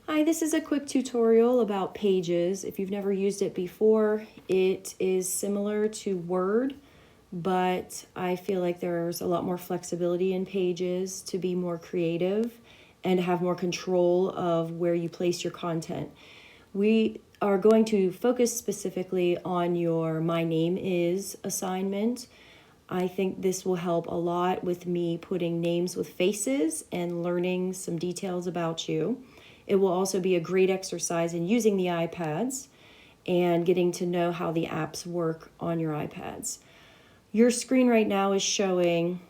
Hi, this is a quick tutorial about Pages. If you've never used it before, it is similar to Word, but I feel like there's a lot more flexibility in Pages to be more creative and have more control of where you place your content. We are going to focus specifically on your My Name Is assignment. I think this will help a lot with me putting names with faces and learning some details about you. It will also be a great exercise in using the iPads and getting to know how the apps work on your iPads. Your screen right now is showing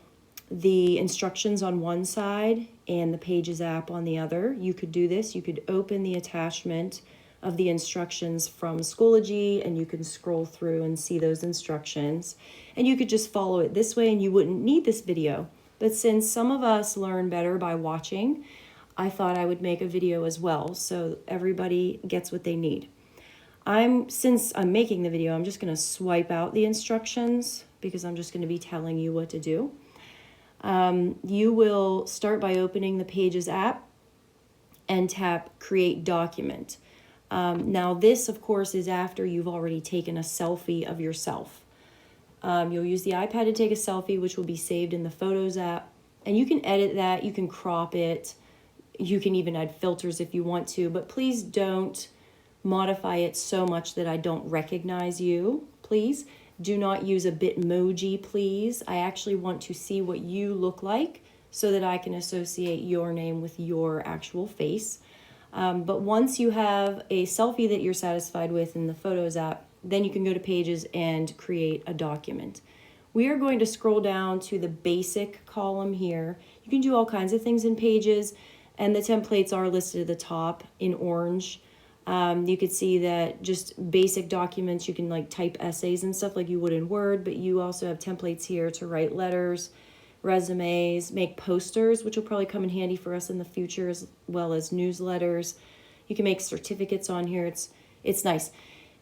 the instructions on one side and the Pages app on the other. You could do this. You could open the attachment of the instructions from Schoology and you can scroll through and see those instructions. And you could just follow it this way and you wouldn't need this video. But since some of us learn better by watching, I thought I would make a video as well so everybody gets what they need. Since I'm making the video, I'm just going to swipe out the instructions because I'm just going to be telling you what to do. You will start by opening the Pages app and tap Create Document. Now this, of course, is after you've already taken a selfie of yourself. You'll use the iPad to take a selfie, which will be saved in the Photos app. And you can edit that, you can crop it, you can even add filters if you want to, but please don't modify it so much that I don't recognize you, please. Do not use a Bitmoji, please. I actually want to see what you look like so that I can associate your name with your actual face. But once you have a selfie that you're satisfied with in the Photos app, then you can go to Pages and create a document. We are going to scroll down to the basic column here. You can do all kinds of things in Pages, and the templates are listed at the top in orange. You could see that just basic documents, you can like type essays and stuff like you would in Word, but you also have templates here to write letters, resumes, make posters, which will probably come in handy for us in the future, as well as newsletters. You can make certificates on here. It's nice.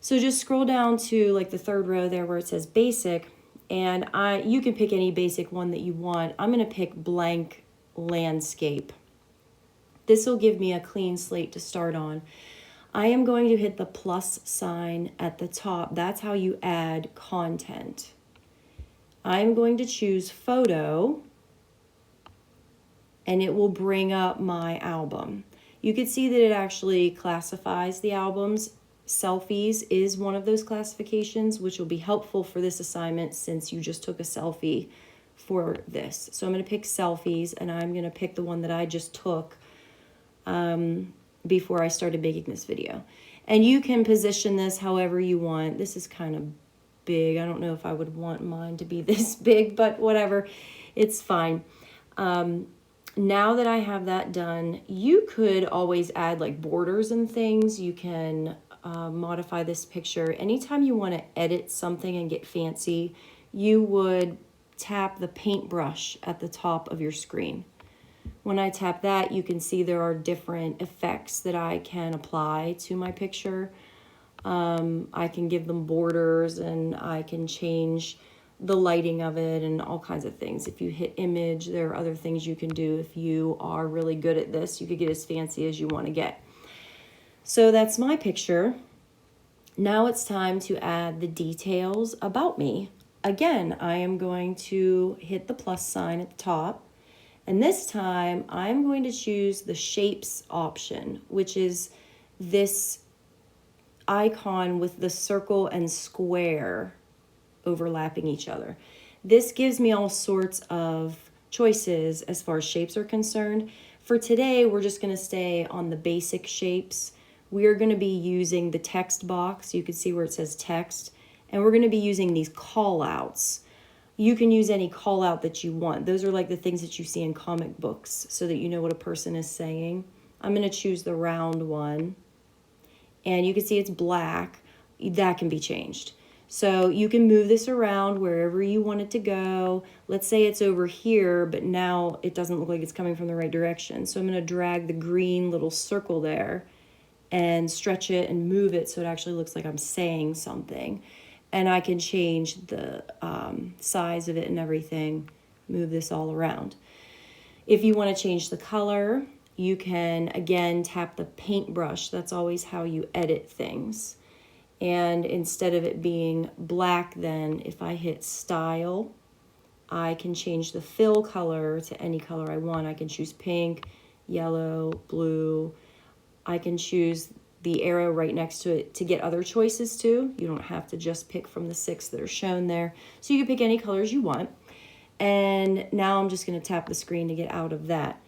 So just scroll down to like the third row there where it says basic, and you can pick any basic one that you want. I'm going to pick blank landscape. This will give me a clean slate to start on. I am going to hit the plus sign at the top. That's how you add content. I'm going to choose photo, and it will bring up my album. You can see that it actually classifies the albums. Selfies is one of those classifications, which will be helpful for this assignment since you just took a selfie for this. So I'm going to pick selfies, and I'm going to pick the one that I just took before I started making this video. And you can position this however you want. This is kind of big. I don't know if I would want mine to be this big, but whatever, it's fine. Now that I have that done, you could always add like borders and things. You can modify this picture. Anytime you want to edit something and get fancy, you would tap the paintbrush at the top of your screen. When I tap that, you can see there are different effects that I can apply to my picture. I can give them borders and I can change the lighting of it and all kinds of things. If you hit image, there are other things you can do. If you are really good at this, you could get as fancy as you want to get. So that's my picture. Now it's time to add the details about me. Again, I am going to hit the plus sign at the top. And this time I'm going to choose the shapes option, which is this icon with the circle and square overlapping each other. This gives me all sorts of choices as far as shapes are concerned. For today, we're just going to stay on the basic shapes. We are going to be using the text box. You can see where it says text, and we're going to be using these call outs. You can use any call out that you want. Those are like the things that you see in comic books so that you know what a person is saying. I'm going to choose the round one. And you can see it's black. That can be changed. So you can move this around wherever you want it to go. Let's say it's over here, but now it doesn't look like it's coming from the right direction. So I'm going to drag the green little circle there and stretch it and move it so it actually looks like I'm saying something. And I can change the size of it and everything, move this all around. If you want to change the color, you can, again, tap the paintbrush. That's always how you edit things. And instead of it being black, then if I hit style, I can change the fill color to any color I want. I can choose pink, yellow, blue. I can choose the arrow right next to it to get other choices too. You don't have to just pick from the 6 that are shown there. So you can pick any colors you want. And now I'm just going to tap the screen to get out of that.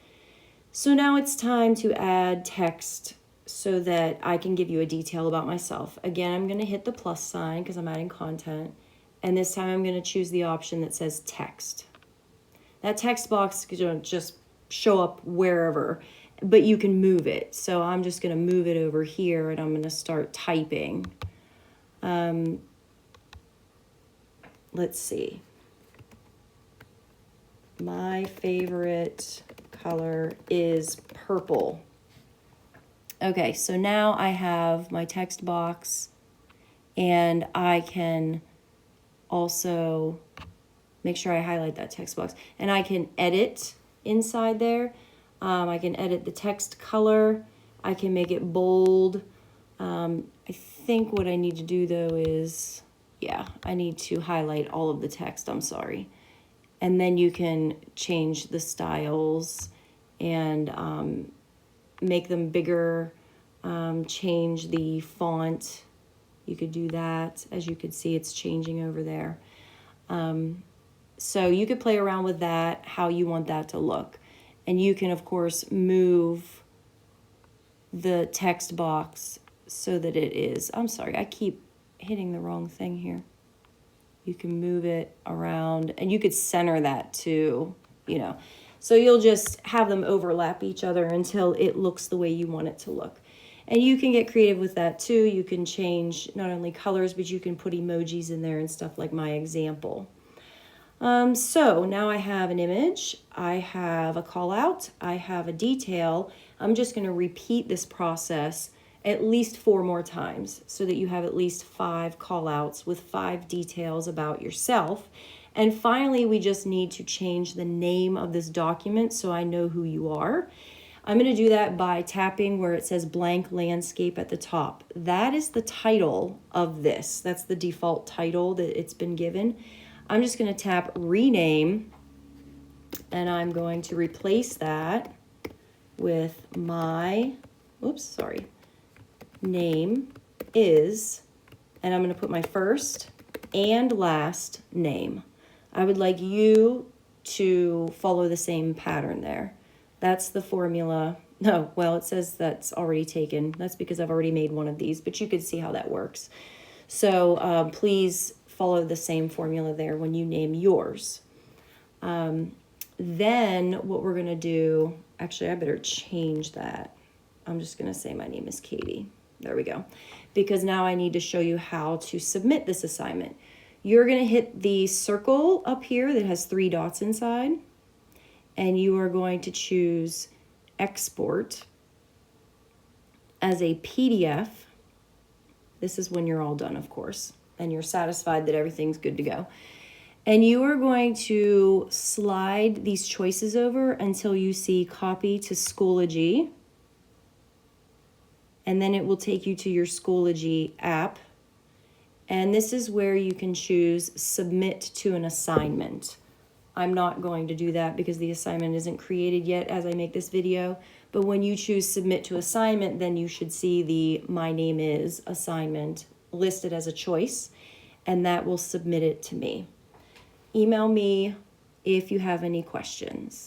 So now it's time to add text so that I can give you a detail about myself. Again, I'm going to hit the plus sign because I'm adding content. And this time I'm going to choose the option that says text. That text box can just show up wherever, but you can move it. So I'm just going to move it over here and I'm going to start typing. Let's see. My favorite color is purple. Okay, so now I have my text box and I can also make sure I highlight that text box, and I can edit inside there. I can edit the text color. I can make it bold. I think what I need to do though is, yeah, I need to highlight all of the text, I'm sorry. And then you can change the styles and make them bigger, change the font. You could do that. As you could see, it's changing over there. So you could play around with that, how you want that to look. And you can, of course, move the text box so that it is, I'm sorry, I keep hitting the wrong thing here. You can move it around and you could center that too, you know. So you'll just have them overlap each other until it looks the way you want it to look. And you can get creative with that too. You can change not only colors, but you can put emojis in there and stuff like my example. So now I have an image, I have a call out, I have a detail. I'm just going to repeat this process at least 4 more times so that you have at least 5 call outs with 5 details about yourself. And finally, we just need to change the name of this document so I know who you are. I'm going to do that by tapping where it says blank landscape at the top. That is the title of this. That's the default title that it's been given. I'm just going to tap rename and I'm going to replace that with my, name is, and I'm going to put my first and last name. I would like you to follow the same pattern there. That's the formula. No, well, it says that's already taken. That's because I've already made one of these, but you could see how that works. So please follow the same formula there when you name yours. Then what we're going to do, actually, I better change that. I'm just going to say my name is Katie. There we go. Because now I need to show you how to submit this assignment. You're going to hit the circle up here that has 3 dots inside, and you are going to choose export as a PDF. This is when you're all done, of course, and you're satisfied that everything's good to go. And you are going to slide these choices over until you see copy to Schoology. And then it will take you to your Schoology app. And this is where you can choose submit to an assignment. I'm not going to do that because the assignment isn't created yet as I make this video. But when you choose submit to assignment, then you should see the my name is assignment listed as a choice, and that will submit it to me. Email me if you have any questions.